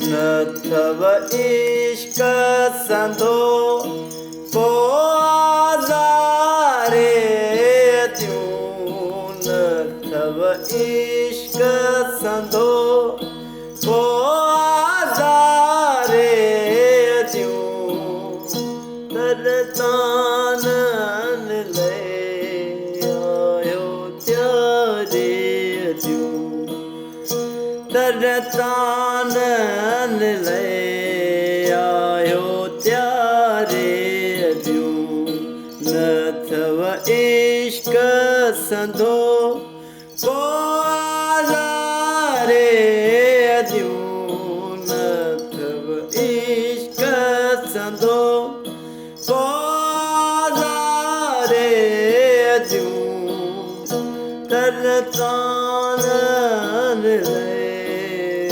नथव इश्क संदो को आज़ारे त्यूं नथव इश्क संदो को आज़ारे त्यूं तरतानन ले आयो त्यारे त्यूं तरतानन ले आयो त्यारे त्यूं नथव इश्क संदो को आज़ारे त्यूं नथव इश्क संदो को आज़ारे त्यूं तरतानन ले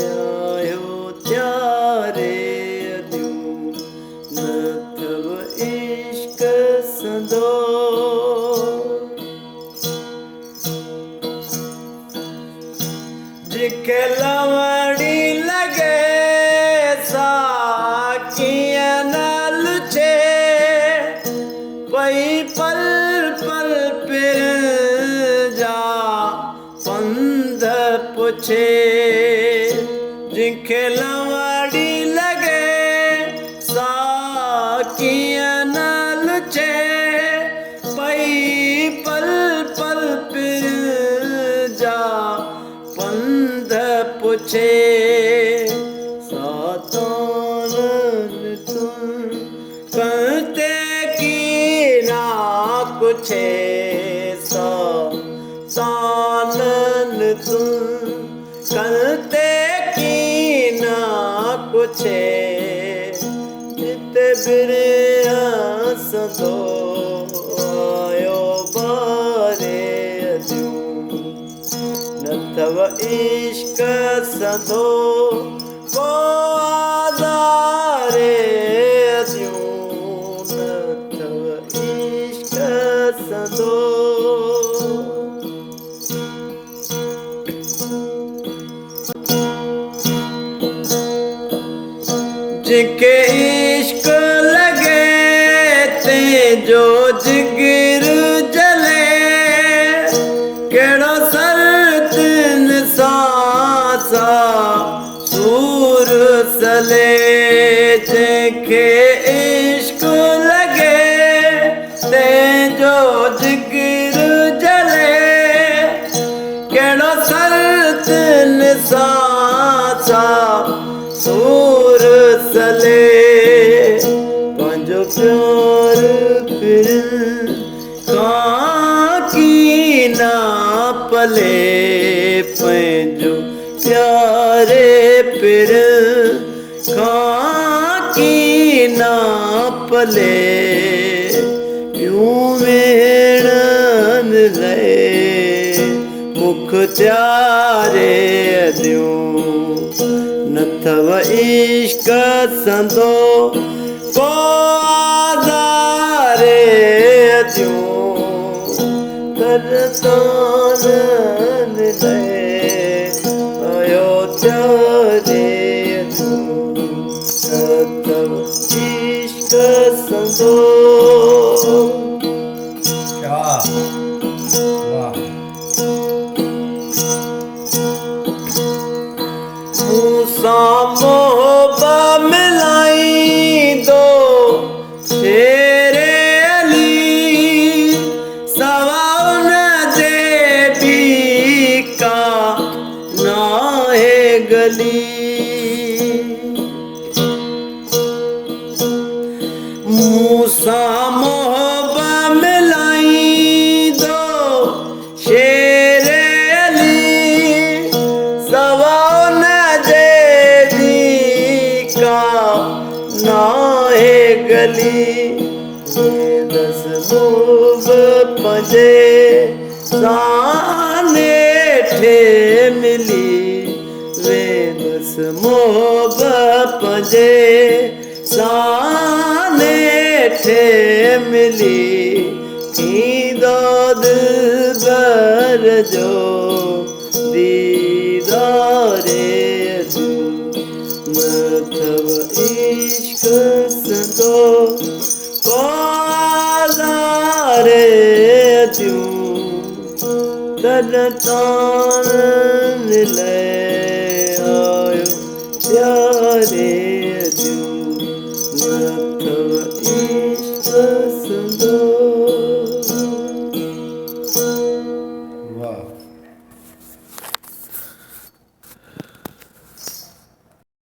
आयो त्यारे त्यूं नथव इश्क संदो जिखे लवड़ी लगे साकियां न लुचे पई पल पल फिर जा पंध पुछे जिखे लवड़ी लगे साकियां न लुचे पई पल पल फिर जा पंध पुछे सातानन तुम करते की ना कुछे सातानन तुम करते की ना कुछे जिते बिरे संदो आयो बारे त्यूं नथव इश्क संदो को आज़ारे त्यूं नथव इश्क संदो जिनके इश्क लगे ते जो जिगर जले केड़ो सरतन सासा सूर सले जिनके इश्क लगे ते जो जिगर जले केड़ो सरतन सासा सूर सले पंजो प्यार फिर की ना पले पंजो प्यारे फिर की ना पले यूं वेणन ले मुख त्यारे त्यूं नथव इश्क संदो को आज़ारे त्यूं तरतानन ले आयो त्यारे त्यूं नथव इश्क संदो मूसा मोहब्बा मिलाई दो शेरे अली सवाउन जे भी का नाहे गली मूसा मोहब्बा मिलाई दो शेरे अली सवाउन नाहे गली दस मूब पंजे साने ठे मिली वे दस मूब पंजे साने ठे मिली की दौद बर जो दीदारे संतो कोलारे त्यूं तद तान